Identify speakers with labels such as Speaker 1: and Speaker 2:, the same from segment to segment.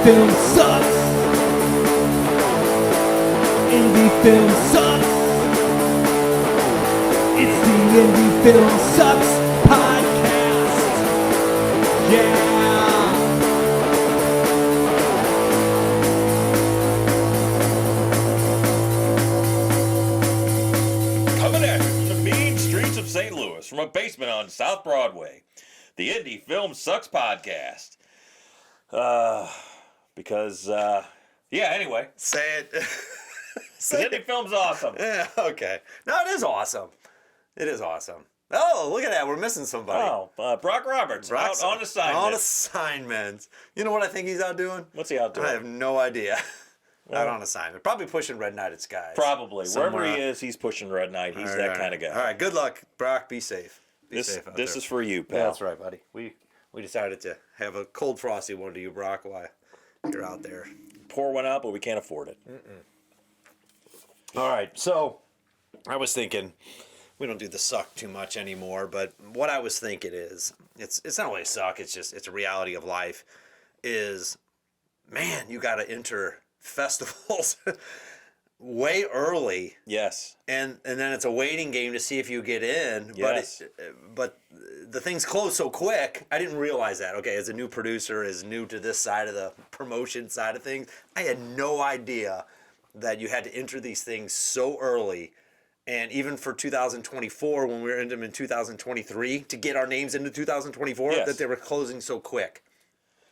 Speaker 1: film sucks. Indie film sucks. It's the Indie Film Sucks podcast. Yeah.
Speaker 2: Coming at you from the mean streets of St. Louis, from a basement on South Broadway, the Indie Film Sucks podcast. Anyway.
Speaker 3: Say it.
Speaker 2: The indie film's awesome.
Speaker 3: Yeah, okay. No, it is awesome. It is awesome. Oh, look at that. We're missing somebody.
Speaker 2: Oh, Brock Roberts,
Speaker 3: Brock's
Speaker 2: out on assignment.
Speaker 3: On assignment. You know what I think he's out doing?
Speaker 2: What's he out doing?
Speaker 3: I have no idea. Out on assignment. Probably pushing Red Knight at Skies.
Speaker 2: Probably.
Speaker 3: Somewhere.
Speaker 2: Wherever he is, he's pushing Red Knight. He's that kind of guy.
Speaker 3: All right, good luck, Brock. Be safe. Be safe out
Speaker 2: This
Speaker 3: there.
Speaker 2: is for you, pal.
Speaker 3: Yeah, that's right, buddy. We decided to have a cold frosty one to you, Brock, while you're out there.
Speaker 2: Pour one out, but we can't afford it.
Speaker 3: All right, so I was thinking, we don't do the suck too much anymore, but what I was thinking is, it's not really a suck, it's a reality of life, is, man, you got to enter festivals way early.
Speaker 2: Yes.
Speaker 3: And then it's a waiting game to see if you get in.
Speaker 2: Yes.
Speaker 3: But the things close so quick, I didn't realize that. Okay, as a new producer, as new to this side of the promotion side of things, I had no idea that you had to enter these things so early. And even for 2024, when we were in them in 2023, to get our names into 2024,
Speaker 2: Yes.
Speaker 3: that they were closing so quick.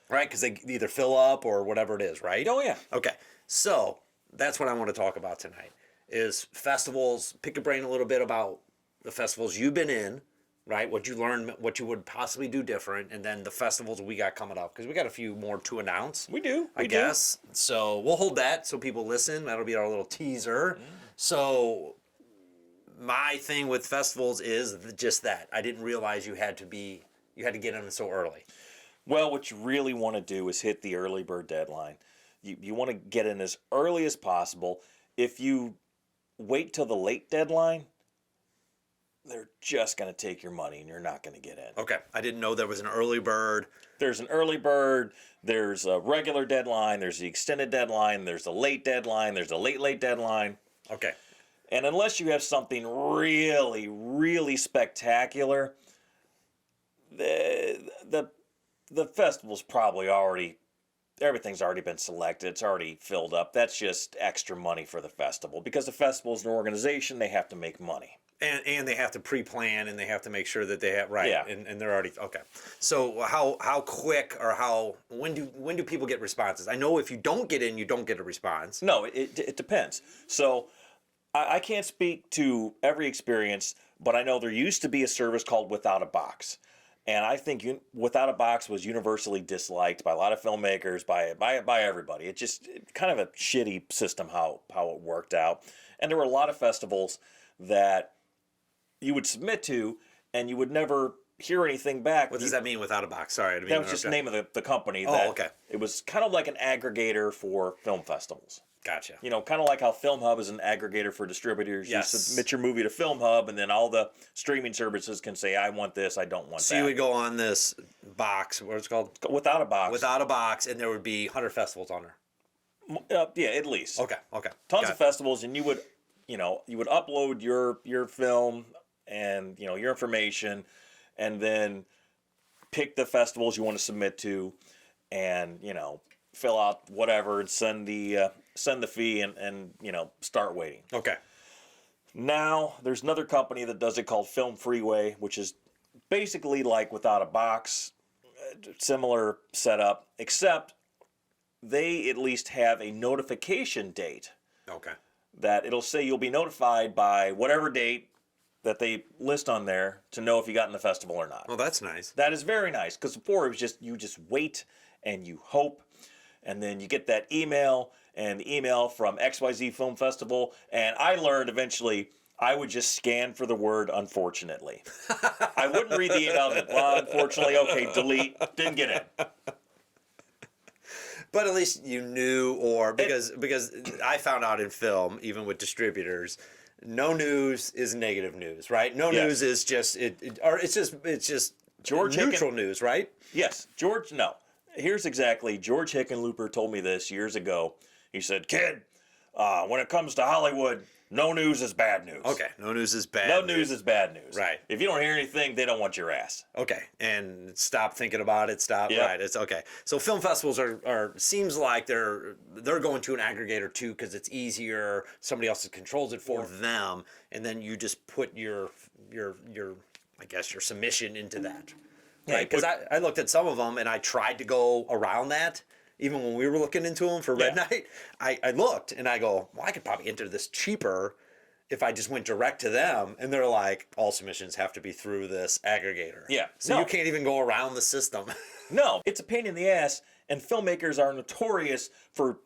Speaker 3: Right? Because they either fill up or whatever it is, right?
Speaker 2: Oh, yeah.
Speaker 3: Okay, so that's what I want to talk about tonight, is festivals. Pick your brain a little bit about the festivals you've been in, right? What you learned, what you would possibly do different, and then the festivals we got coming up, because we got a few more to announce.
Speaker 2: We do.
Speaker 3: I guess. So we'll hold that so people listen. That'll be our little teaser. So my thing with festivals is just that. I didn't realize you had to get in so early.
Speaker 2: Well, what you really want to do is hit the early bird deadline. You want to get in as early as possible. If you wait till the late deadline, they're just going to take your money and you're not going to get in.
Speaker 3: Okay. I didn't know there was an early bird.
Speaker 2: There's an early bird, there's a regular deadline, there's the extended deadline, there's a late deadline, there's a late deadline.
Speaker 3: Okay.
Speaker 2: And unless you have something really, really spectacular, the festival's probably everything's already been selected. It's already filled up. That's just extra money for the festival. Because the festival is an organization, they have to make money.
Speaker 3: And they have to pre-plan, and they have to make sure that they have, right.
Speaker 2: Yeah.
Speaker 3: And they're already, okay. So how quick or when do people get responses? I know if you don't get in, you don't get a response.
Speaker 2: No, it depends. So I can't speak to every experience, but I know there used to be a service called Without a Box. And I think Without a Box was universally disliked by a lot of filmmakers, by everybody. It just kind of a shitty system how it worked out. And there were a lot of festivals that you would submit to, and you would never hear anything back.
Speaker 3: What does that mean, Without a Box? Sorry, I didn't mean
Speaker 2: that was just the name of the company.
Speaker 3: Oh, okay.
Speaker 2: It was kind of like an aggregator for film festivals.
Speaker 3: Gotcha.
Speaker 2: You know, kind of like how Film Hub is an aggregator for distributors.
Speaker 3: Yes.
Speaker 2: You submit your movie to Film Hub, and then all the streaming services can say, I want this, I don't want
Speaker 3: So
Speaker 2: that.
Speaker 3: you would go on this box, what is it called?
Speaker 2: Without a Box.
Speaker 3: Without a Box, and there would be 100 festivals on there.
Speaker 2: Yeah, at least.
Speaker 3: Okay.
Speaker 2: Tons
Speaker 3: Got
Speaker 2: of festivals, and you would upload your film and, your information, and then pick the festivals you want to submit to, and, fill out whatever and send the fee and start waiting.
Speaker 3: Okay.
Speaker 2: Now there's another company that does it called Film Freeway, which is basically like Without a Box, similar setup, except they at least have a notification date.
Speaker 3: Okay.
Speaker 2: That it'll say you'll be notified by whatever date that they list on there to know if you got in the festival or not.
Speaker 3: Well, that's nice.
Speaker 2: That is very nice, because before it was you just wait and you hope, and then you get that email and the email from XYZ Film Festival, and I learned eventually I would just scan for the word unfortunately. I wouldn't read the email. Unfortunately, okay, delete, didn't get in.
Speaker 3: But at least you knew, or because I found out in film, even with distributors, no news is negative news, right? No news is just it's just
Speaker 2: George
Speaker 3: neutral news, right?
Speaker 2: Yes, George. No, Here's exactly, George Hickenlooper told me this years ago. He said, kid, when it comes to Hollywood, no news is bad news.
Speaker 3: Okay, no news is bad.
Speaker 2: No news is bad news.
Speaker 3: Right.
Speaker 2: If you don't hear anything, they don't want your ass.
Speaker 3: Okay, and stop thinking about it. Stop.
Speaker 2: Yep.
Speaker 3: Right. It's okay. So film festivals are seems like they're going to an aggregator too because it's easier. Somebody else controls it for them, and then you just put your I guess your submission into that.
Speaker 2: Yeah,
Speaker 3: Right. Because I looked at some of them and I tried to go around that. Even when we were looking into them for Red Night, I looked and I go, well, I could probably enter this cheaper if I just went direct to them. And they're like, all submissions have to be through this aggregator.
Speaker 2: Yeah.
Speaker 3: So you can't even go around the system.
Speaker 2: No, it's a pain in the ass, and filmmakers are notorious for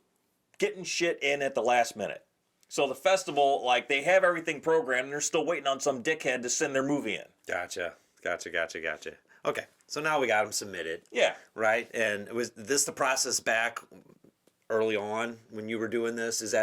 Speaker 2: getting shit in at the last minute. So the festival, like, they have everything programmed, and they're still waiting on some dickhead to send their movie in.
Speaker 3: Gotcha. Okay, so now we got them submitted.
Speaker 2: Yeah.
Speaker 3: Right? And was this the process back early on when you were doing this? Is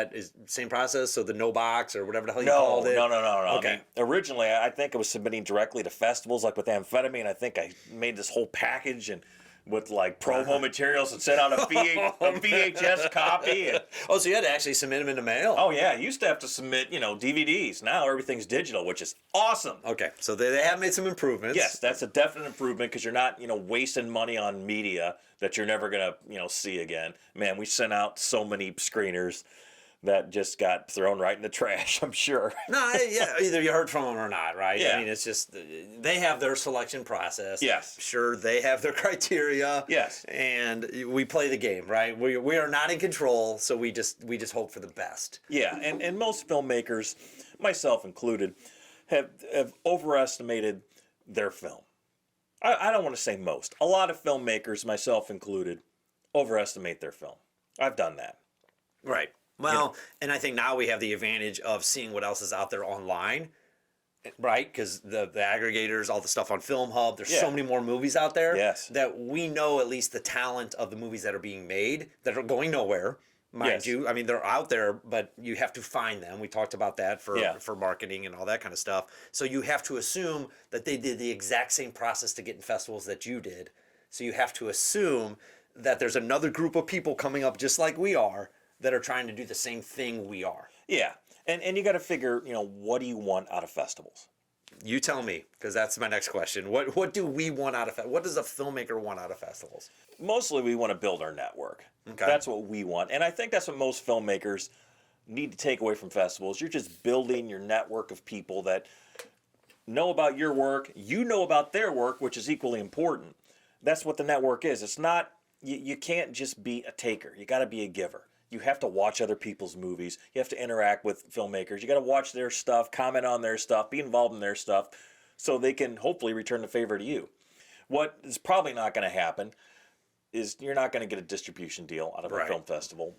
Speaker 3: same process? So the no box or whatever the hell you called it?
Speaker 2: No.
Speaker 3: Okay.
Speaker 2: I mean, originally, I think I was submitting directly to festivals, like with amphetamine. I think I made this whole package and with like promo materials and sent out a VHS copy. And,
Speaker 3: Oh, so you had to actually submit them in the mail?
Speaker 2: oh yeah, I used to have to submit, DVDs. Now everything's digital, which is awesome.
Speaker 3: Okay, so they have made some improvements.
Speaker 2: Yes, that's a definite improvement because you're not, wasting money on media that you're never gonna, see again. Man, we sent out so many screeners that just got thrown right in the trash, I'm sure.
Speaker 3: No, yeah, either you heard from them or not, right?
Speaker 2: Yeah.
Speaker 3: I mean, it's just, they have their selection process.
Speaker 2: Yes.
Speaker 3: Sure, they have their criteria.
Speaker 2: Yes.
Speaker 3: And we play the game, right? We are not in control, so we just hope for the best.
Speaker 2: Yeah, and most filmmakers, myself included, have overestimated their film. I don't want to say most. A lot of filmmakers, myself included, overestimate their film. I've done that.
Speaker 3: Right. Well, and I think now we have the advantage of seeing what else is out there online, right? Because the aggregators, all the stuff on Film Hub, there's so many more movies out there
Speaker 2: Yes.
Speaker 3: that we know at least the talent of the movies that are being made that are going nowhere, mind you. I mean, they're out there, but you have to find them. We talked about that for marketing and all that kind of stuff. So you have to assume that they did the exact same process to get in festivals that you did. So you have to assume that there's another group of people coming up just like we are that are trying to do the same thing we are.
Speaker 2: Yeah, and you got to figure, what do you want out of festivals?
Speaker 3: You tell me, because that's my next question. What do we want out of what does a filmmaker want out of festivals?
Speaker 2: Mostly we want to build our network.
Speaker 3: Okay.
Speaker 2: That's what we want. And I think that's what most filmmakers need to take away from festivals. You're just building your network of people that know about your work. You know about their work, which is equally important. That's what the network is. It's not, you can't just be a taker. You got to be a giver. You have to watch other people's movies. You have to interact with filmmakers. You got to watch their stuff, comment on their stuff, be involved in their stuff, so they can hopefully return the favor to you. What is probably not going to happen is you're not going to get a distribution deal out of a film festival.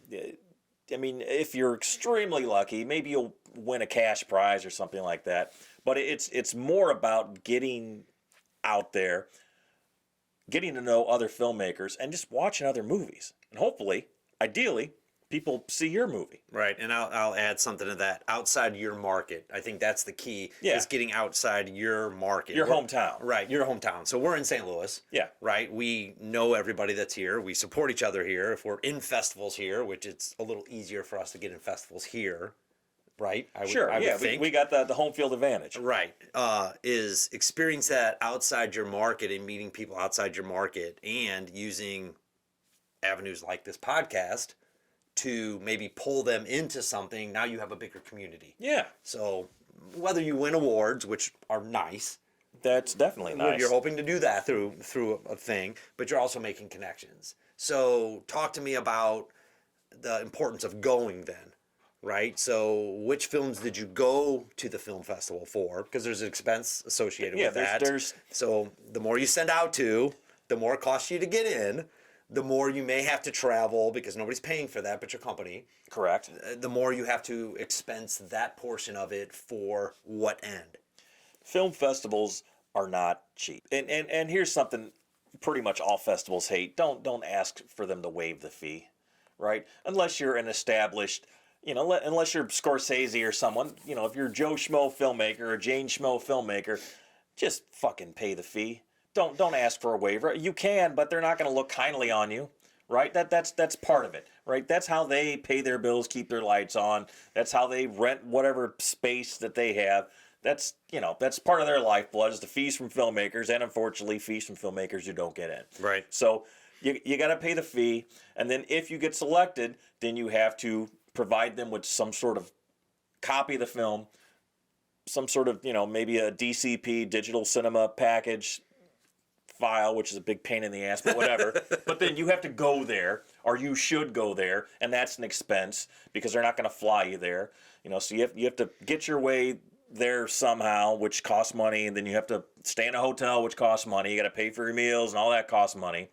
Speaker 2: I mean, if you're extremely lucky, maybe you'll win a cash prize or something like that. But it's more about getting out there, getting to know other filmmakers, and just watching other movies. And hopefully, ideally, people see your movie.
Speaker 3: Right, and I'll add something to that. Outside your market, I think that's the key.
Speaker 2: Yeah.
Speaker 3: Is getting outside your market,
Speaker 2: Your hometown.
Speaker 3: Right, your hometown. So we're in St. Louis.
Speaker 2: Yeah.
Speaker 3: Right. We know everybody that's here. We support each other here. If we're in festivals here, which it's a little easier for us to get in festivals here, right? I would think.
Speaker 2: We got the home field advantage.
Speaker 3: Right. Is experience that outside your market and meeting people outside your market and using avenues like this podcast to maybe pull them into something. Now you have a bigger community.
Speaker 2: Yeah.
Speaker 3: So whether you win awards, which are nice,
Speaker 2: That's definitely nice.
Speaker 3: you're hoping to do that through a thing, but you're also making connections. So talk to me about the importance of going then, right? So which films did you go to the film festival for? Because there's an expense associated with that.
Speaker 2: There's
Speaker 3: So the more you send out to, the more it costs you to get in, the more you may have to travel because nobody's paying for that but your company.
Speaker 2: correct.
Speaker 3: The more you have to expense that portion of it for what end?
Speaker 2: Film festivals are not cheap. And here's something pretty much all festivals hate. Don't ask for them to waive the fee, right? Unless you're an established, unless you're Scorsese or someone, if you're Joe Schmo filmmaker or Jane Schmo filmmaker, just fucking pay the fee. don't ask for a waiver. You can, but they're not going to look kindly on you, right? That's part of it, right? That's how they pay their bills, keep their lights on. That's how they rent whatever space that they have. That's that's part of their lifeblood is the fees from filmmakers, and unfortunately fees from filmmakers who don't get in.
Speaker 3: Right.
Speaker 2: So you got to pay the fee, and then if you get selected, then you have to provide them with some sort of copy of the film, some sort of maybe a DCP digital cinema package file, which is a big pain in the ass, but whatever. But then you have to go there, or you should go there, and that's an expense because they're not going to fly you there. So you have to get your way there somehow, which costs money, and then you have to stay in a hotel, which costs money. You got to pay for your meals, and all that costs money.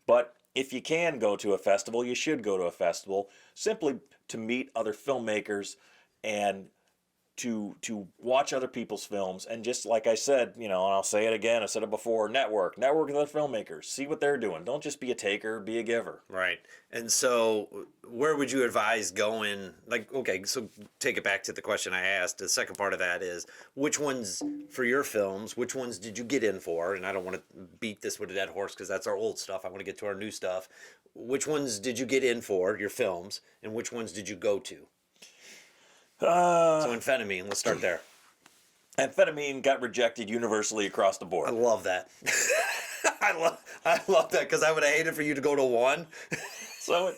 Speaker 2: But if you can go to a festival, you should go to a festival simply to meet other filmmakers and to watch other people's films. And just like I said, and I'll say it again, I said it before, network with other filmmakers. See what they're doing. Don't just be a taker, be a giver.
Speaker 3: Right. And so where would you advise going? Like, okay, so take it back to the question I asked. The second part of that is, which ones for your films, which ones did you get in for? And I don't want to beat this with a dead horse because that's our old stuff. I want to get to our new stuff. Which ones did you get in for, your films, and which ones did you go to? So amphetamine, let's start there.
Speaker 2: Amphetamine got rejected universally across the board.
Speaker 3: I love that. I love that because I would have hated for you to go to one.
Speaker 2: So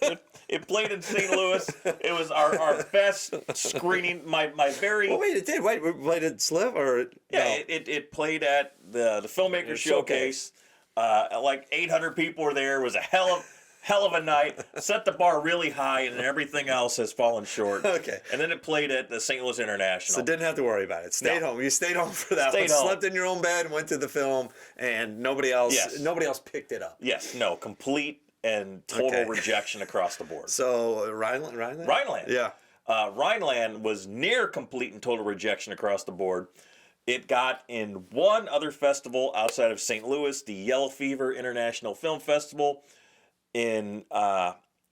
Speaker 2: it played in St. Louis. It was our best screening. My very.
Speaker 3: Well, wait, it did. Wait, played at Sliv or
Speaker 2: yeah,
Speaker 3: no?
Speaker 2: it played at the filmmaker showcase. Like 800 people were there. It was a hell of a night. Set the bar really high, and everything else has fallen short.
Speaker 3: Okay.
Speaker 2: And then it played at the St. Louis International.
Speaker 3: So didn't have to worry about it. Stayed home. You stayed home for that.
Speaker 2: Stayed home.
Speaker 3: Slept in your own bed, went to the film, and nobody else.
Speaker 2: Yes.
Speaker 3: Nobody else picked it up.
Speaker 2: Yes. No. Complete and total rejection across the board.
Speaker 3: So Rhineland.
Speaker 2: Rhineland.
Speaker 3: Yeah.
Speaker 2: Rhineland was near complete and total rejection across the board. It got in one other festival outside of St. Louis, the Yellow Fever International Film Festival in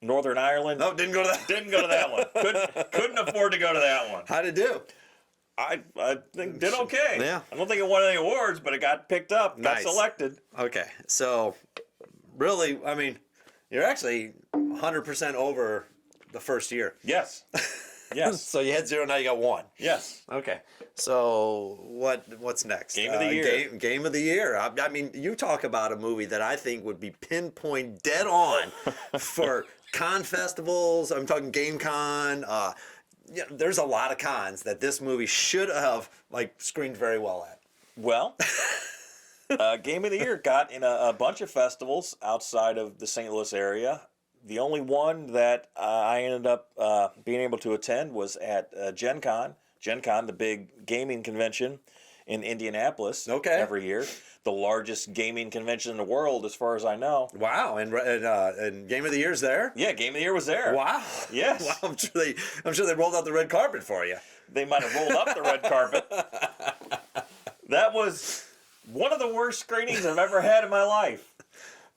Speaker 2: Northern Ireland.
Speaker 3: No, didn't go to that.
Speaker 2: Didn't go to that one. Couldn't afford to go to that one.
Speaker 3: How'd it do?
Speaker 2: I think did okay.
Speaker 3: Yeah.
Speaker 2: I don't think it won any awards, but it got picked up,
Speaker 3: Nice.
Speaker 2: got selected.
Speaker 3: Okay. So really, I mean, you're actually 100% over the first year.
Speaker 2: Yes. Yes.
Speaker 3: So you had 0, now you got 1.
Speaker 2: Yes.
Speaker 3: Okay. So what's next?
Speaker 2: Game of the year.
Speaker 3: Game of the year. I mean, you talk about a movie that I think would be pinpoint dead on for con festivals. I'm talking Game Con. There's a lot of cons that this movie should have screened very well at.
Speaker 2: Well, Game of the Year got in a bunch of festivals outside of the St. Louis area. The only one that I ended up being able to attend was at Gen Con. Gen Con, the big gaming convention in Indianapolis every year. The largest gaming convention in the world, as far as I know.
Speaker 3: Wow, and Game of the Year's there?
Speaker 2: Yeah, Game of the Year was there.
Speaker 3: Wow.
Speaker 2: Yes.
Speaker 3: Wow, I'm sure they rolled out the red carpet for you.
Speaker 2: They might have rolled up the red carpet. That was one of the worst screenings I've ever had in my life.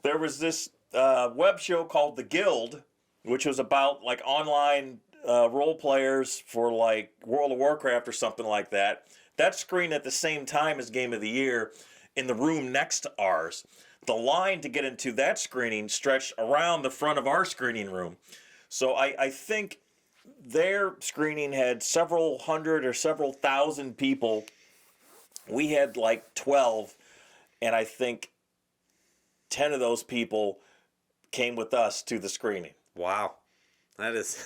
Speaker 2: There was this web show called The Guild, which was about online role players for World of Warcraft or something like that. That screened at the same time as Game of the Year in the room next to ours. The line to get into that screening stretched around the front of our screening room. So I think their screening had several hundred or several thousand people. We had 12, and I think 10 of those people came with us to the screening.
Speaker 3: Wow. That is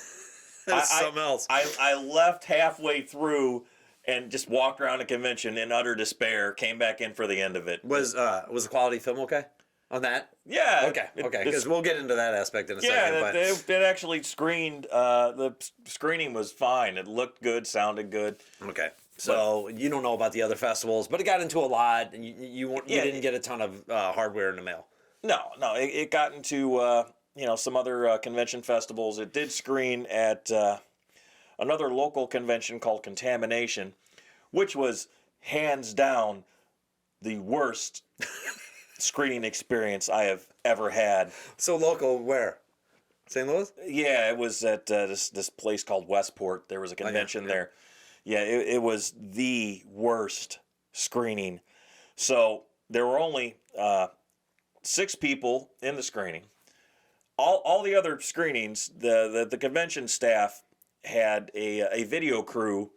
Speaker 3: something else.
Speaker 2: I left halfway through and just walked around the convention in utter despair, came back in for the end of it.
Speaker 3: Was the quality film okay on that?
Speaker 2: Yeah.
Speaker 3: Okay, because we'll get into that aspect in a second.
Speaker 2: Yeah, it actually screened, the screening was fine. It looked good, sounded good.
Speaker 3: Okay. So you don't know about the other festivals, but it got into a lot, and you didn't get a ton of hardware in the mail.
Speaker 2: No, it got into some other convention festivals. It did screen at another local convention called Contamination, which was hands down the worst screening experience I have ever had.
Speaker 3: So local, where? St. Louis?
Speaker 2: Yeah, it was at this place called Westport. There was a convention there. Yeah, it was the worst screening. So there were only 6 people in the screening. All the other screenings, the convention staff had a video crew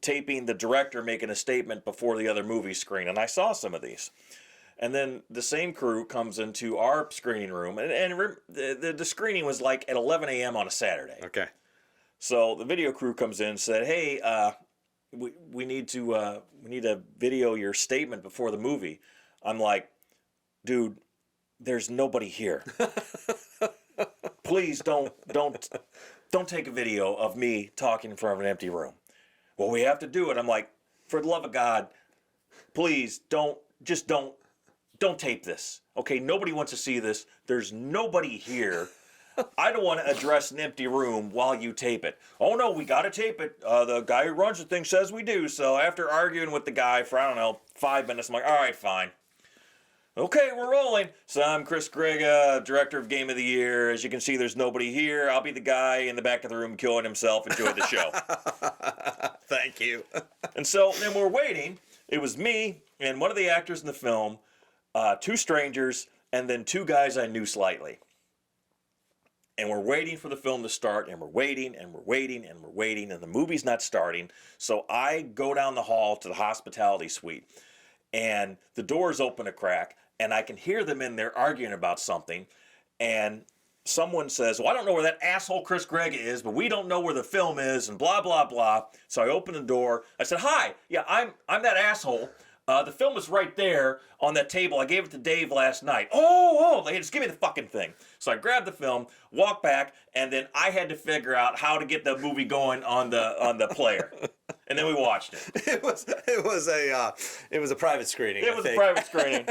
Speaker 2: taping the director making a statement before the other movie screen, and I saw some of these. And then the same crew comes into our screening room, and the screening was like at 11 a.m. on a Saturday.
Speaker 3: Okay.
Speaker 2: So the video crew comes in and said, "Hey, we need to video your statement before the movie." I'm like, "Dude, there's nobody here. Please don't take a video of me talking in front of an empty room." "Well, we have to do it." I'm like, "For the love of God, please don't tape this. Okay, nobody wants to see this. There's nobody here. I don't want to address an empty room while you tape it." "Oh no, we got to tape it. The guy who runs the thing says we do." So after arguing with the guy for, I don't know, 5 minutes, I'm like, "All right, fine. Okay, we're rolling." So I'm Chris Grega, director of Game of the Year. As you can see, there's nobody here. I'll be the guy in the back of the room killing himself. Enjoy the show.
Speaker 3: Thank you.
Speaker 2: And so then we're waiting. It was me and one of the actors in the film, 2 strangers, and then 2 guys I knew slightly. And we're waiting for the film to start, and we're waiting, and we're waiting, and we're waiting, and the movie's not starting. So I go down the hall to the hospitality suite, and the doors open a crack, and I can hear them in there arguing about something. And someone says, "Well, I don't know where that asshole Chris Grega is, but we don't know where the film is," and blah, blah, blah. So I open the door. I said, "Hi, yeah, I'm that asshole. The film is right there on that table. I gave it to Dave last night." Oh, just give me the fucking thing." So I grabbed the film, walked back, and then I had to figure out how to get the movie going on the player. And then we watched it.
Speaker 3: It was a private screening.
Speaker 2: It was a private screening.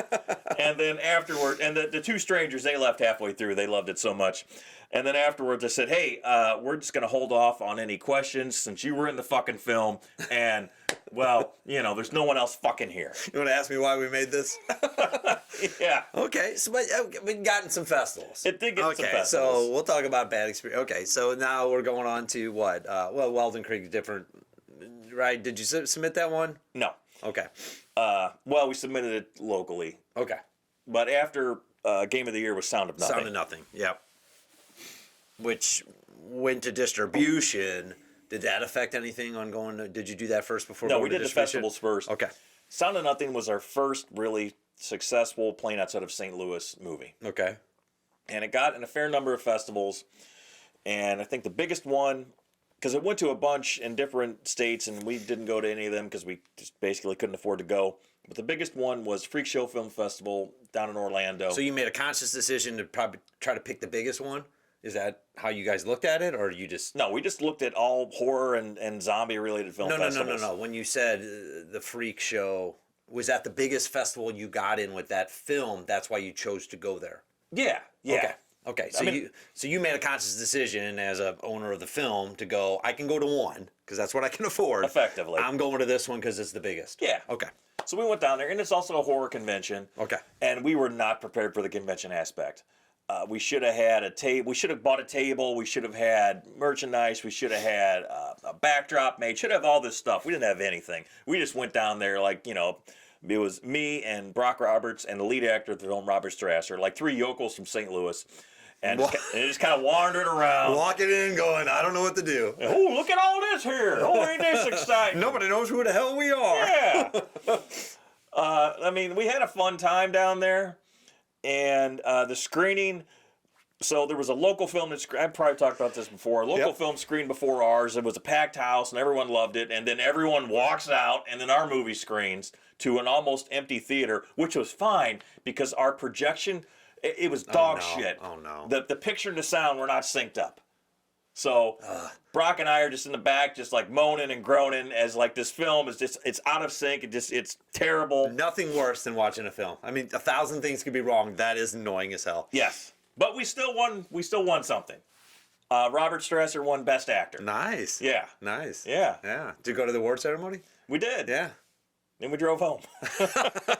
Speaker 2: And then afterward, and the 2 strangers, they left halfway through. They loved it so much. And then afterwards, I said, "Hey, we're just going to hold off on any questions since you were in the fucking film. And, well, there's no one else fucking here."
Speaker 3: You want to ask me why we made this?
Speaker 2: Yeah.
Speaker 3: Okay, so but we've gotten some festivals.
Speaker 2: It did get some festivals.
Speaker 3: So we'll talk about bad experience. Okay, so now we're going on to what? Weldon Creek, different, right? Did you submit that one?
Speaker 2: No.
Speaker 3: Okay.
Speaker 2: Well, we submitted it locally.
Speaker 3: Okay.
Speaker 2: But after Game of the Year was Sound of Nothing.
Speaker 3: Sound of Nothing, yep. Which went to distribution. Did that affect anything on going to, did you do that first before
Speaker 2: No,
Speaker 3: going
Speaker 2: we
Speaker 3: to
Speaker 2: did the
Speaker 3: distribution?
Speaker 2: festivals first.
Speaker 3: Okay.
Speaker 2: Sound of Nothing was our first really successful playing outside of St. Louis movie.
Speaker 3: Okay.
Speaker 2: And it got in a fair number of festivals. And I think the biggest one, because it went to a bunch in different states and we didn't go to any of them because we just basically couldn't afford to go. But the biggest one was Freak Show Film Festival down in Orlando.
Speaker 3: So you made a conscious decision to probably try to pick the biggest one? Is that how you guys looked at it, or you just...
Speaker 2: No, we just looked at all horror and zombie-related film festivals.
Speaker 3: No. When you said the Freak Show, was that the biggest festival you got in with that film? That's why you chose to go there?
Speaker 2: Yeah.
Speaker 3: Okay. So you made a conscious decision as a owner of the film to go, I can go to one, because that's what I can afford.
Speaker 2: Effectively.
Speaker 3: I'm going to this one because it's the biggest.
Speaker 2: Yeah.
Speaker 3: Okay.
Speaker 2: So we went down there, and it's also a horror convention.
Speaker 3: Okay.
Speaker 2: And we were not prepared for the convention aspect. We should have had a table. We should have bought a table. We should have had merchandise. We should have had a backdrop made. Should have all this stuff. We didn't have anything. We just went down there like, it was me and Brock Roberts and the lead actor of the film, Robert Strasser, like 3 yokels from St. Louis. And just kind of wandered around.
Speaker 3: Walking in going, I don't know what to do.
Speaker 2: Oh, look at all this here. Oh, ain't this exciting?
Speaker 3: Nobody knows who the hell we are.
Speaker 2: Yeah. We had a fun time down there. And the screening, so there was a local film that I've probably talked about this before. A local film screened before ours. It was a packed house, and everyone loved it. And then everyone walks out, and then our movie screens to an almost empty theater, which was fine because our projection, it was dog shit.
Speaker 3: Oh, no.
Speaker 2: The picture and the sound were not synced up. So Brock and I are just in the back, just like moaning and groaning as like this film is just, it's out of sync. It's terrible.
Speaker 3: Nothing worse than watching a film. 1,000 things could be wrong. That is annoying as hell.
Speaker 2: Yes. But we still won something. Robert Strasser won Best Actor.
Speaker 3: Nice.
Speaker 2: Yeah.
Speaker 3: Nice.
Speaker 2: Yeah.
Speaker 3: Yeah. Did you go to the award ceremony?
Speaker 2: We did.
Speaker 3: Yeah.
Speaker 2: Then we drove home.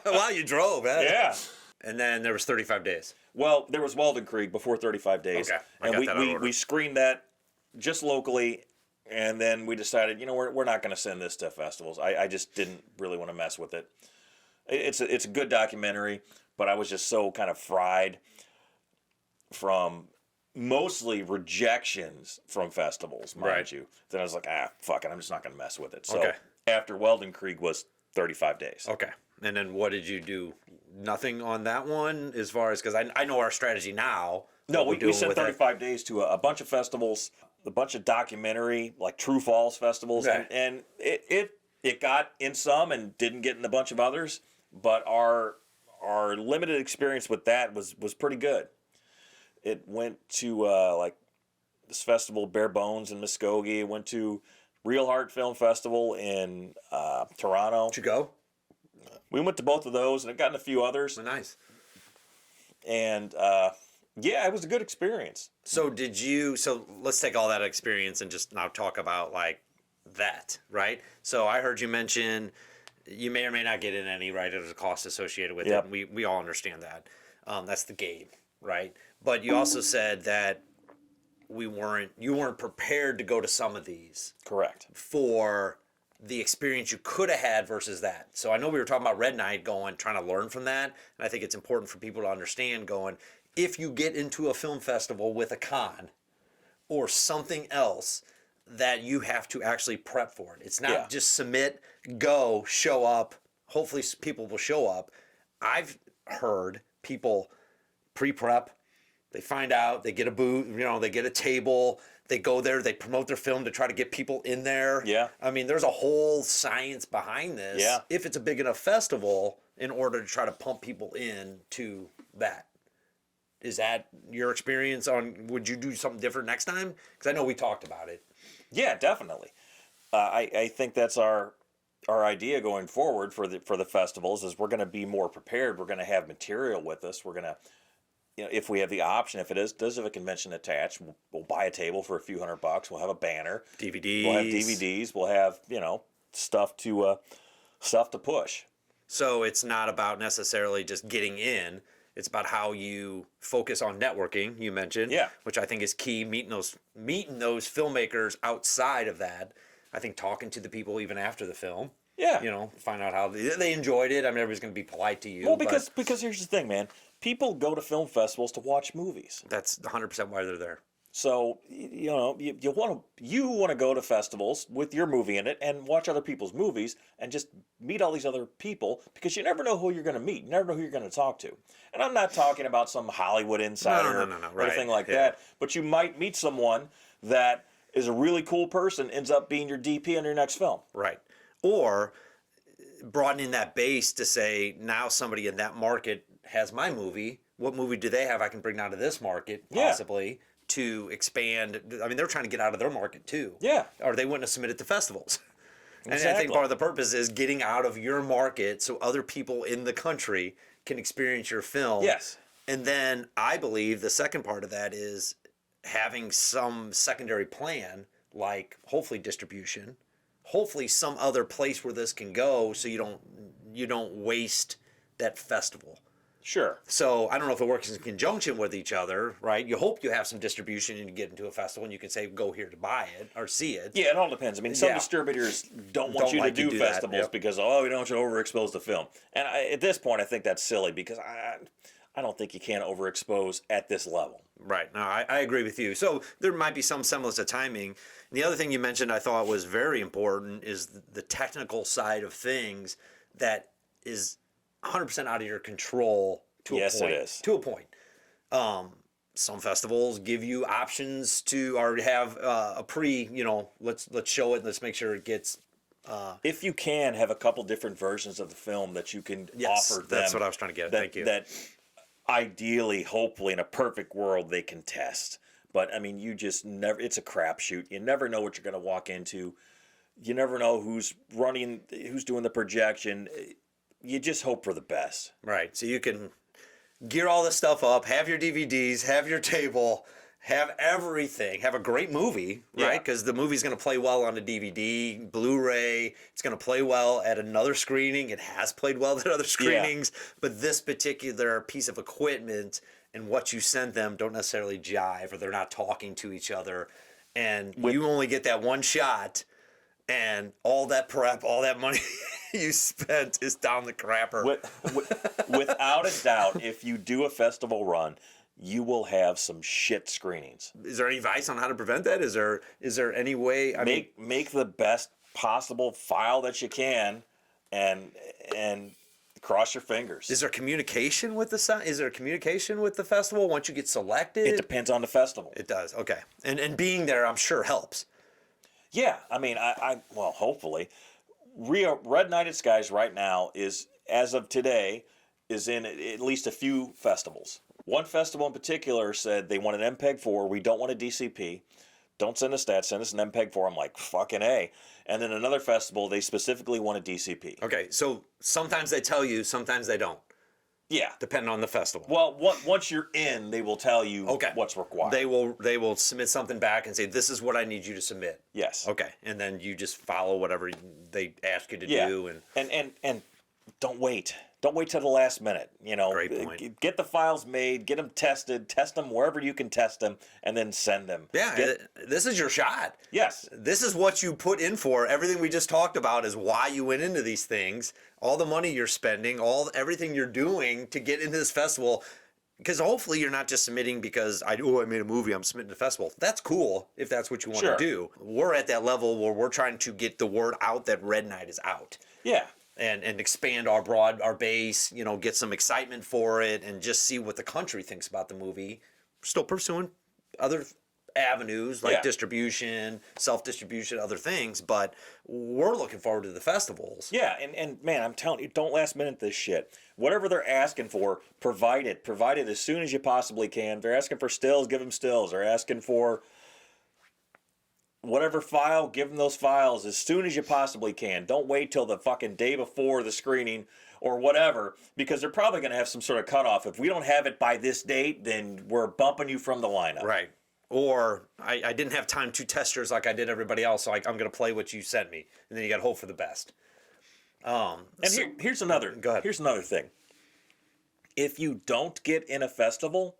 Speaker 3: Wow, you drove, man.
Speaker 2: Yeah.
Speaker 3: And then there was 35 days.
Speaker 2: Well, there was Weldon Creek before 35 days.
Speaker 3: Okay.
Speaker 2: And we screened that just locally, and then we decided, we're not going to send this to festivals. I just didn't really want to mess with it. It's a good documentary. but I was just so kind of fried from mostly rejections from festivals, mind
Speaker 3: Right.
Speaker 2: you. Then I was like, fuck it, I'm just not going to mess with it. So
Speaker 3: Okay.
Speaker 2: after Weldon Creek was 35 days.
Speaker 3: Okay. And then what did you do? Nothing on that one as far as, because I know our strategy now.
Speaker 2: No,
Speaker 3: what we're
Speaker 2: we
Speaker 3: doing
Speaker 2: sent
Speaker 3: with it.
Speaker 2: 35 days to a bunch of festivals, a bunch of documentary, like True Falls festivals,
Speaker 3: Right.
Speaker 2: and it got in some and didn't get in a bunch of others. But our limited experience with that was pretty good. It went to like this festival, Bare Bones in Muskogee. It went to Real Heart Film Festival in Toronto.
Speaker 3: Did you go?
Speaker 2: We went to both of those, and I've gotten a few others.
Speaker 3: Nice.
Speaker 2: And yeah, it was a good experience.
Speaker 3: So let's take all that experience and just now talk about like that, right? So I heard you mention you may or may not get in any, right? There's a cost associated with
Speaker 2: Yep.
Speaker 3: it. We all understand that. That's the game, right? But you also said that you weren't prepared to go to some of these
Speaker 2: Correct.
Speaker 3: for the experience you could have had versus that. So I know we were talking about Red Night trying to learn from that. And I think it's important for people to understand if you get into a film festival with a con or something else, that you have to actually prep for it. It's not just submit, go, show up. Hopefully people will show up. I've heard people pre-prep, they find out, they get a booth, they get a table, they go there, they promote their film to try to get people in there.
Speaker 2: Yeah.
Speaker 3: I mean, there's a whole science behind this.
Speaker 2: Yeah.
Speaker 3: If it's a big enough festival, in order to try to pump people in to that. Is that your experience would you do something different next time? Because I know we talked about it.
Speaker 2: Yeah, definitely. I think that's our idea going forward for the festivals is we're going to be more prepared. We're going to have material with us. We're going to, if we have the option, if it does have a convention attached, we'll buy a table for a few $100. We'll have a banner.
Speaker 3: DVDs.
Speaker 2: We'll have DVDs. We'll have stuff to push.
Speaker 3: So it's not about necessarily just getting in. It's about how you focus on networking, you mentioned, which I think is key, meeting those filmmakers outside of that. I think talking to the people even after the film. Yeah. Find out how they enjoyed it. I mean, everybody's going to be polite to you.
Speaker 2: Well, because here's the thing, man. People go to film festivals to watch movies.
Speaker 3: That's 100% why they're there.
Speaker 2: So, you want to go to festivals with your movie in it and watch other people's movies and just meet all these other people because you never know who you're going to meet. You never know who you're going to talk to. And I'm not talking about some Hollywood insider or anything like that. But you might meet someone that is a really cool person, ends up being your DP on your next film.
Speaker 3: Right. Or broadening that base to say, now somebody in that market has my movie. What movie do they have I can bring down to this market, possibly? To expand. I mean, they're trying to get out of their market too. Yeah. Or they wouldn't have submitted to festivals. Exactly. And I think part of the purpose is getting out of your market so other people in the country can experience your film. Yes. And then I believe the second part of that is having some secondary plan, like hopefully distribution, hopefully some other place where this can go so you don't waste that festival. Sure. So I don't know if it works in conjunction with each other, right? You hope you have some distribution and you get into a festival and you can say, go here to buy it or see it.
Speaker 2: Yeah, it all depends. I mean, some distributors don't want you to do festivals because, we don't want you to overexpose the film. And at this point, I think that's silly because I don't think you can overexpose at this level.
Speaker 3: Right. No, I agree with you. So there might be some semblance of timing. And the other thing you mentioned I thought was very important is the technical side of things that is 100% out of your control to a point.
Speaker 2: Yes, it is.
Speaker 3: To a point. Some festivals give you options to already have a let's show it, let's make sure it gets...
Speaker 2: if you can, have a couple different versions of the film that you can offer them.
Speaker 3: That's what I was trying to get at. Thank you.
Speaker 2: That ideally, hopefully, in a perfect world, they can test. But, I mean, you just never... It's a crapshoot. You never know what you're going to walk into. You never know who's doing the projection. You just hope for the best.
Speaker 3: Right. So you can gear all this stuff up, have your DVDs, have your table, have everything, have a great movie, right? Because the movie's going to play well on a DVD, Blu-ray. It's going to play well at another screening. It has played well at other screenings. But this particular piece of equipment and what you send them don't necessarily jive, or they're not talking to each other. And you only get that one shot. and all that prep, all that money you spent is down the crapper.
Speaker 2: Without a doubt, if you do a festival run, you will have some shit screenings.
Speaker 3: Is there any advice on how to prevent that? Is there any way?
Speaker 2: Make the best possible file that you can, and cross your fingers.
Speaker 3: Is there communication with the festival once you get selected?
Speaker 2: It depends on the festival.
Speaker 3: It does. Okay. And being there, I'm sure, helps.
Speaker 2: Yeah, I mean, well, hopefully, Red Knighted Skies right now is, as of today, is in at least a few festivals. One festival in particular said they want an MPEG-4. We don't want a DCP. Don't send us that. Send us an MPEG-4. I'm like, fucking A. And then another festival, they specifically want a DCP.
Speaker 3: Okay, so sometimes they tell you, sometimes they don't.
Speaker 2: Yeah.
Speaker 3: Depending on the festival.
Speaker 2: Well, once you're in, they will tell you what's required.
Speaker 3: They will submit something back and say, this is what I need you to submit.
Speaker 2: Yes.
Speaker 3: Okay, and then you just follow whatever they ask you to do.
Speaker 2: And don't wait. Don't wait till the last minute.
Speaker 3: Great point.
Speaker 2: Get the files made, get them tested, test them wherever you can test them, and then send them.
Speaker 3: Yeah, this is your shot.
Speaker 2: Yes.
Speaker 3: This is what you put in for. Everything we just talked about is why you went into these things. All the money you're spending, everything you're doing to get into this festival. Because hopefully you're not just submitting because I made a movie, I'm submitting to the festival. That's cool if that's what you want to do. We're at that level where we're trying to get the word out that Red Night is out.
Speaker 2: Yeah.
Speaker 3: And expand our base, get some excitement for it, and just see what the country thinks about the movie. We're still pursuing other avenues like distribution, self-distribution, other things, but we're looking forward to the festivals.
Speaker 2: Yeah, and man, I'm telling you, don't last minute this shit. Whatever they're asking for, provide it. Provide it as soon as you possibly can. If they're asking for stills, give them stills. They're asking for whatever file, give them those files as soon as you possibly can. Don't wait till the fucking day before the screening or whatever, because they're probably going to have some sort of cutoff. If we don't have it by this date, then we're bumping you from the lineup.
Speaker 3: Right. Or I didn't have time to test yours like I did everybody else, so I'm going to play what you sent me. And then you got to hope for the best.
Speaker 2: Here's another.
Speaker 3: Go ahead.
Speaker 2: Here's another thing. If you don't get in a festival,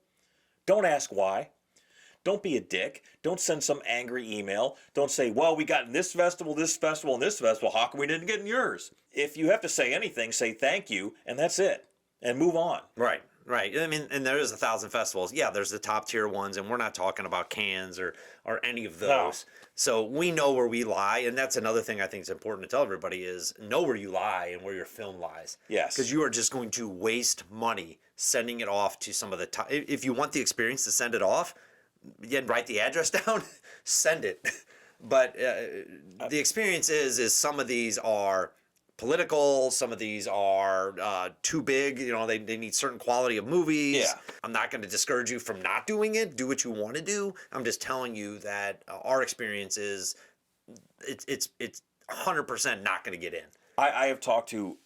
Speaker 2: don't ask why. Don't be a dick. Don't send some angry email. Don't say, well, we got in this festival, and this festival. How come we didn't get in yours? If you have to say anything, say thank you, and that's it. And move on.
Speaker 3: Right. I mean, and there is 1,000 festivals. Yeah, there's the top tier ones, and we're not talking about Cannes or any of those. No. So we know where we lie, and that's another thing I think is important to tell everybody is know where you lie and where your film lies.
Speaker 2: Yes.
Speaker 3: Because you are just going to waste money sending it off to some of the top. If you want the experience to send it off, write the address down, send it. But the experience is some of these are political, some of these are too big, they need certain quality of movies.
Speaker 2: Yeah.
Speaker 3: I'm not going to discourage you from not doing it. Do what you want to do. I'm just telling you that our experience is it's 100% not going to get in.
Speaker 2: I have talked to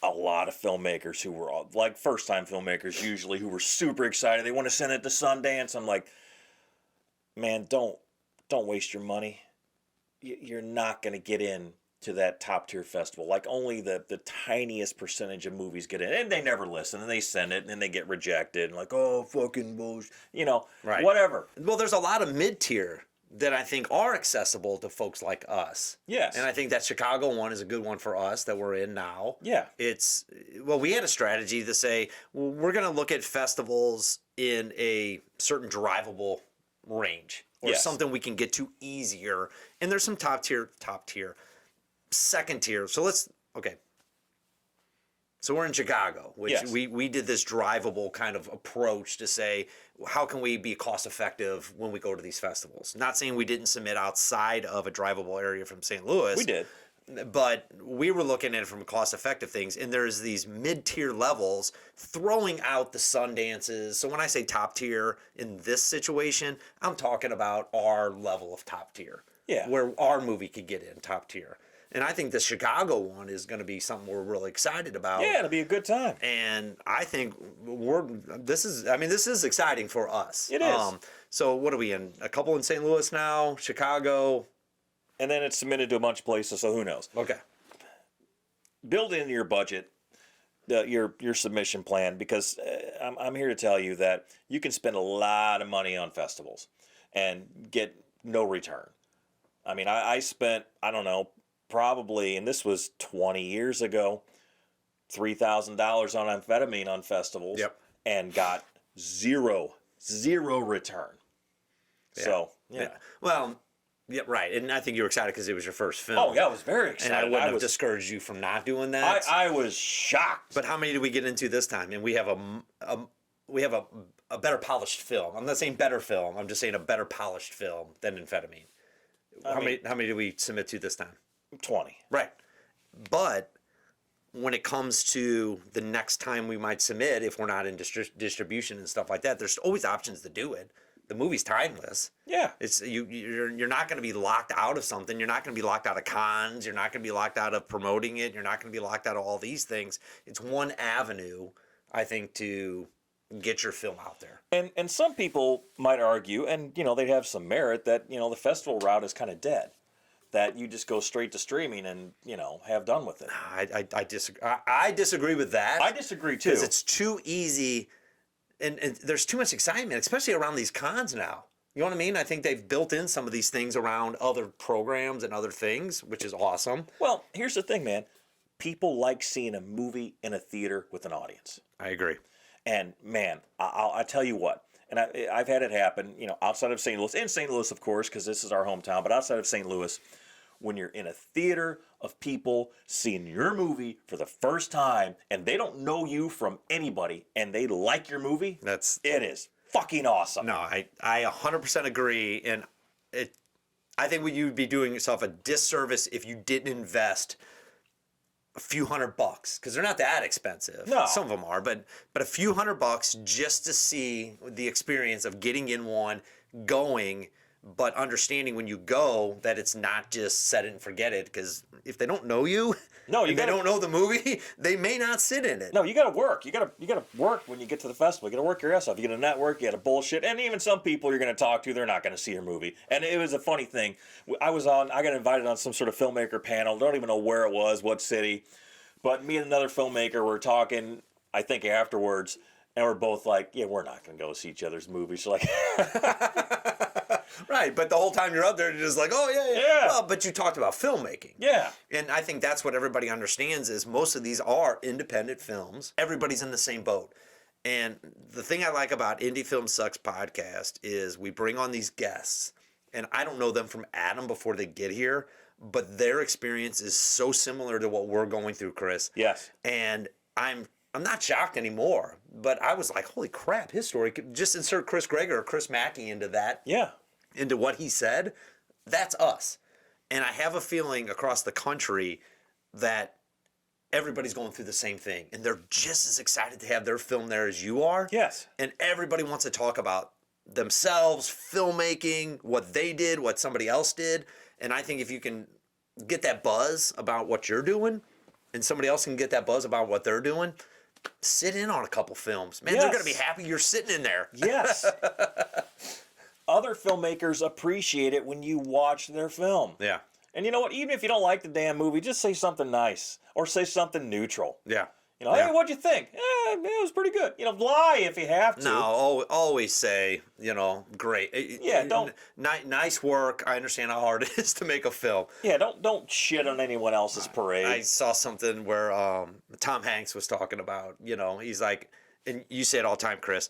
Speaker 2: a lot of filmmakers who were like first-time filmmakers usually who were super excited. They want to send it to Sundance. I'm like, man, don't waste your money. You're not going to get in to that top tier festival. Like only the tiniest percentage of movies get in, and they never listen, and they send it, and then they get rejected, and like, oh, fucking bullshit,
Speaker 3: Right.
Speaker 2: Whatever.
Speaker 3: Well, there's a lot of mid tier that I think are accessible to folks like us.
Speaker 2: Yes.
Speaker 3: And I think that Chicago one is a good one for us that we're in now.
Speaker 2: Yeah.
Speaker 3: We had a strategy to say, well, we're going to look at festivals in a certain drivable range or something we can get to easier. And there's some top tier, second tier. So So we're in Chicago, which we did this drivable kind of approach to say, how can we be cost effective when we go to these festivals? Not saying we didn't submit outside of a drivable area from St. Louis.
Speaker 2: We did.
Speaker 3: But we were looking at it from cost effective things. And there's these mid-tier levels throwing out the Sundances. So when I say top tier in this situation, I'm talking about our level of top tier.
Speaker 2: Yeah.
Speaker 3: Where our movie could get in top tier. And I think the Chicago one is going to be something we're really excited about.
Speaker 2: Yeah, it'll be a good time.
Speaker 3: And I think this is exciting for us.
Speaker 2: It is.
Speaker 3: So what are we in? A couple in St. Louis now, Chicago.
Speaker 2: And then it's submitted to a bunch of places, so who knows?
Speaker 3: Okay.
Speaker 2: Build into your budget your submission plan, because I'm here to tell you that you can spend a lot of money on festivals and get no return. I mean, I spent, I don't know, probably, and this was 20 years ago, $3,000 on amphetamine on festivals.
Speaker 3: Yep.
Speaker 2: And got zero return.
Speaker 3: Yeah.
Speaker 2: So, yeah.
Speaker 3: Yeah. Well, yeah, right. And I think you were excited because it was your first film.
Speaker 2: Oh, yeah, I was very excited.
Speaker 3: And I wouldn't have discouraged you from not doing that.
Speaker 2: I was shocked.
Speaker 3: But how many did we get into this time? And we have a better polished film. I'm not saying better film. I'm just saying a better polished film than amphetamine. How many did we submit to this time?
Speaker 2: 20.
Speaker 3: Right. But when it comes to the next time we might submit, if we're not in distribution and stuff like that, there's always options to do it. The movie's timeless.
Speaker 2: Yeah.
Speaker 3: It's you're not going to be locked out of something. You're not going to be locked out of cons. You're not going to be locked out of promoting it. You're not going to be locked out of all these things. It's one avenue, I think, to get your film out there.
Speaker 2: And some people might argue, and they'd have some merit, that the festival route is kind of dead. That you just go straight to streaming and have done with it.
Speaker 3: I disagree. I disagree with that.
Speaker 2: I disagree too.
Speaker 3: Because it's too easy, and there's too much excitement, especially around these cons now. You know what I mean? I think they've built in some of these things around other programs and other things, which is awesome.
Speaker 2: Well, here's the thing, man. People like seeing a movie in a theater with an audience.
Speaker 3: I agree.
Speaker 2: And man, I'll tell you what. And I've had it happen, outside of St. Louis, in St. Louis, of course, because this is our hometown, but outside of St. Louis, when you're in a theater of people seeing your movie for the first time and they don't know you from anybody and they like your movie, it is fucking awesome.
Speaker 3: No, I 100% agree. And I think you'd be doing yourself a disservice if you didn't invest a few $100, because they're not that expensive.
Speaker 2: No.
Speaker 3: Some of them are, but a few $100 just to see the experience of getting in one, going, but understanding when you go that it's not just set it and forget it. Because if they don't know you, they don't know the movie, they may not sit in it.
Speaker 2: No, you got to work. You got to work when you get to the festival. You got to work your ass off. You got to network. You got to bullshit. And even some people you're going to talk to, they're not going to see your movie. And it was a funny thing. I got invited on some sort of filmmaker panel. Don't even know where it was, what city. But me and another filmmaker were talking, I think afterwards, and we're both like, yeah, we're not going to go see each other's movies. So like,
Speaker 3: right, but the whole time you're up there, you're just like, oh, yeah. Well, but you talked about filmmaking.
Speaker 2: Yeah.
Speaker 3: And I think that's what everybody understands is most of these are independent films. Everybody's in the same boat. And the thing I like about Indie Film Sucks podcast is we bring on these guests, and I don't know them from Adam before they get here, but their experience is so similar to what we're going through, Chris.
Speaker 2: Yes.
Speaker 3: And I'm not shocked anymore, but I was like, holy crap, his story. Just insert Grega or Chris Macke into that.
Speaker 2: Yeah.
Speaker 3: Into what he said. That's us. And I have a feeling across the country that everybody's going through the same thing. And they're just as excited to have their film there as you are.
Speaker 2: Yes.
Speaker 3: And everybody wants to talk about themselves, filmmaking, what they did, what somebody else did. And I think if you can get that buzz about what you're doing and somebody else can get that buzz about what they're doing, sit in on a couple films. Man, they're going to be happy you're sitting in there.
Speaker 2: Yes. Other filmmakers appreciate it when you watch their film.
Speaker 3: Yeah.
Speaker 2: And you know what? Even if you don't like the damn movie, just say something nice or say something neutral.
Speaker 3: Yeah.
Speaker 2: Hey, what'd you think? It was pretty good. Lie if you have to.
Speaker 3: No, always say, great.
Speaker 2: Yeah, don't.
Speaker 3: Nice work. I understand how hard it is to make a film.
Speaker 2: Yeah, don't shit on anyone else's parade.
Speaker 3: I saw something where Tom Hanks was talking about, he's like, and you say it all the time, Chris,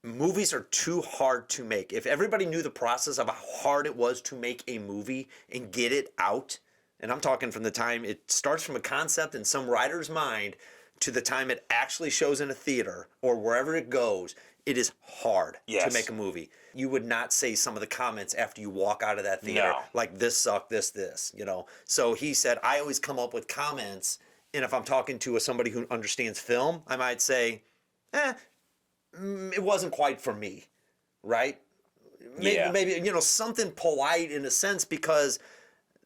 Speaker 3: movies are too hard to make. If everybody knew the process of how hard it was to make a movie and get it out, and I'm talking from the time it starts from a concept in some writer's mind to the time it actually shows in a theater or wherever it goes, it is hard to make a movie. You would not say some of the comments after you walk out of that theater, like this sucked, this. So he said, I always come up with comments, and if I'm talking to somebody who understands film, I might say, it wasn't quite for me, right? Maybe something polite in a sense because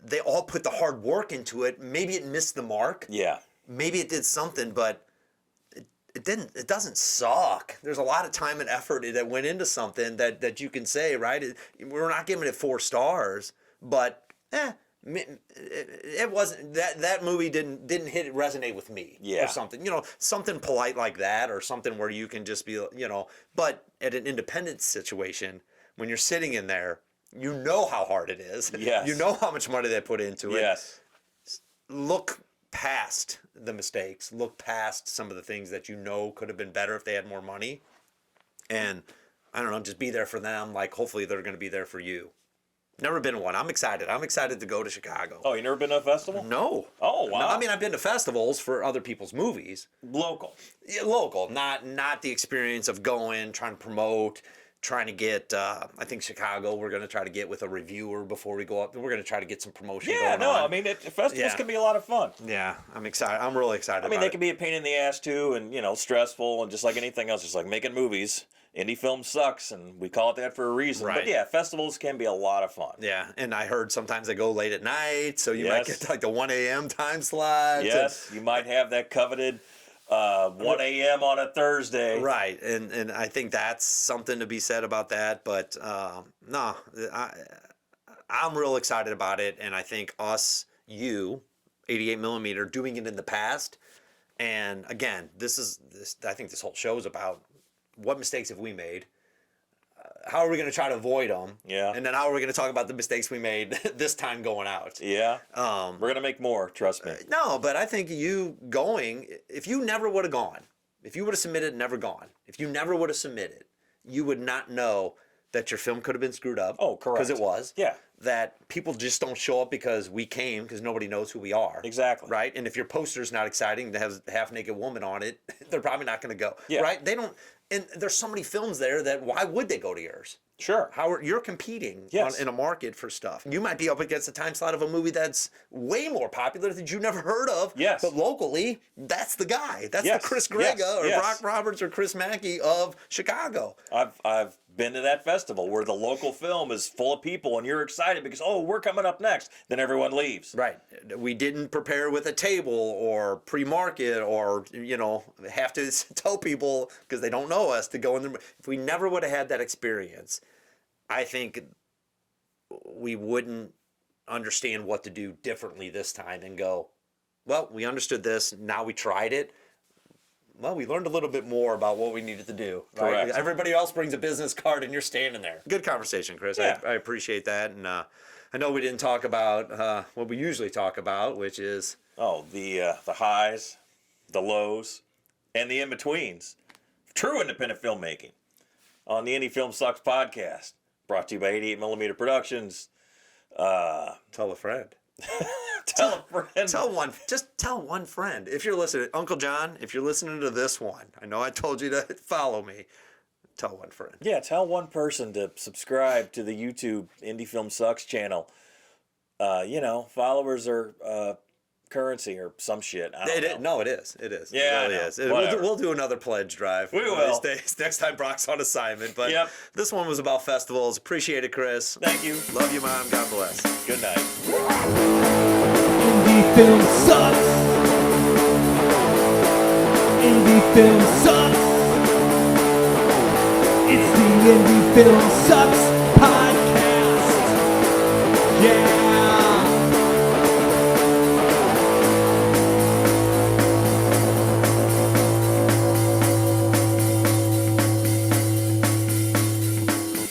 Speaker 3: they all put the hard work into it. Maybe it missed the mark.
Speaker 2: Yeah.
Speaker 3: Maybe it did something, but it didn't. It doesn't suck. There's a lot of time and effort that went into something that you can say, right? We're not giving it 4 stars, but it wasn't that movie didn't resonate with me or something. Something polite like that, or something where you can just be, But at an independent situation, when you're sitting in there You know how hard it is.
Speaker 2: Yes.
Speaker 3: You know how much money they put into it.
Speaker 2: Yes.
Speaker 3: Look past the mistakes. Look past some of the things that you know could have been better if they had more money. And I don't know, just be there for them. Like, hopefully they're going to be there for you. Never been to one. I'm excited. I'm excited to go to Chicago.
Speaker 2: Oh, you never been to a festival?
Speaker 3: No.
Speaker 2: Oh, wow.
Speaker 3: No, I mean, I've been to festivals for other people's movies.
Speaker 2: Local.
Speaker 3: Yeah, local, not the experience of going, trying to promote, trying to get. I think Chicago, we're going to try to get with a reviewer before we go up. We're going to try to get some promotion.
Speaker 2: Yeah,
Speaker 3: going on.
Speaker 2: I mean, festivals
Speaker 3: Yeah.
Speaker 2: can be a lot of fun.
Speaker 3: Yeah, I'm excited. I'm really excited.
Speaker 2: I mean,
Speaker 3: about
Speaker 2: they
Speaker 3: it.
Speaker 2: can be a pain in the ass too, and stressful, and just like anything else, just like making movies. Indie film sucks, and we call it that for a reason.
Speaker 3: Right.
Speaker 2: But yeah, festivals can be a lot of fun.
Speaker 3: Yeah, and I heard sometimes they go late at night, so you might
Speaker 2: Yes.
Speaker 3: get like the 1 a.m. time slot.
Speaker 2: Yes, you might have that coveted 1 a.m. on a Thursday.
Speaker 3: Right, and I think that's something to be said about that. But no, I'm real excited about it, and I think you, 88 millimeter, doing it in the past, and again, I think this whole show is about what mistakes have we made. How are we going to try to avoid them?
Speaker 2: Yeah.
Speaker 3: And then how are we going to talk about the mistakes we made this time going out?
Speaker 2: Yeah. We're going to make more, trust me.
Speaker 3: No, but I think you going, if you never would have gone, if you would have submitted, never gone, if you never would have submitted, you would not know that your film could have been screwed up.
Speaker 2: Oh, correct.
Speaker 3: Because it was.
Speaker 2: Yeah.
Speaker 3: That people just don't show up because we came, because nobody knows who we are.
Speaker 2: Exactly.
Speaker 3: Right? And if your poster's not exciting, that has a half-naked woman on it, they're probably not going to go.
Speaker 2: Yeah.
Speaker 3: Right? They don't, and there's so many films there that why would they go to yours?
Speaker 2: Sure.
Speaker 3: You're competing
Speaker 2: Yes.
Speaker 3: in a market for stuff. You might be up against a time slot of a movie that's way more popular that you've never heard of.
Speaker 2: Yes.
Speaker 3: But locally, that's the guy. That's
Speaker 2: Yes.
Speaker 3: the Chris Grega
Speaker 2: Yes.
Speaker 3: or
Speaker 2: Yes.
Speaker 3: Brock Roberts or Chris Macke of Chicago.
Speaker 2: I've been to that festival where the local film is full of people and you're excited because, oh, we're coming up next. Then everyone leaves.
Speaker 3: Right. We didn't prepare with a table or pre-market or, have to tell people because they don't know us to go in there. If we never would have had that experience, I think we wouldn't understand what to do differently this time and go, well, we understood this. Now we tried it. Well, we learned a little bit more about what we needed to do. Right?
Speaker 2: Correct.
Speaker 3: Everybody else brings a business card and you're standing there. Good conversation, Chris.
Speaker 2: Yeah.
Speaker 3: I appreciate that. And I know we didn't talk about what we usually talk about, which is...
Speaker 2: Oh, the highs, the lows, and the in-betweens. True independent filmmaking on the Indie Film Sucks podcast. Brought to you by 88 Millimeter Productions.
Speaker 3: Tell a friend.
Speaker 2: Tell a friend.
Speaker 3: Just tell one friend. If you're listening, Uncle John, if you're listening to this one, I know I told you to follow me. Tell one friend.
Speaker 2: Yeah, tell one person to subscribe to the YouTube Indie Film Sucks channel. Followers are currency or some shit. I don't know.
Speaker 3: No, it is. It is.
Speaker 2: Yeah,
Speaker 3: it really
Speaker 2: I know.
Speaker 3: is.
Speaker 2: Whatever.
Speaker 3: We'll do another pledge drive.
Speaker 2: We will.
Speaker 3: Next time Brock's on assignment. But
Speaker 2: Yep.
Speaker 3: This one was about festivals. Appreciate it, Chris.
Speaker 2: Thank you.
Speaker 3: Love you, Mom. God bless.
Speaker 2: Good night.
Speaker 1: Indie film sucks. Indie film sucks. It's the Indie Film Sucks podcast.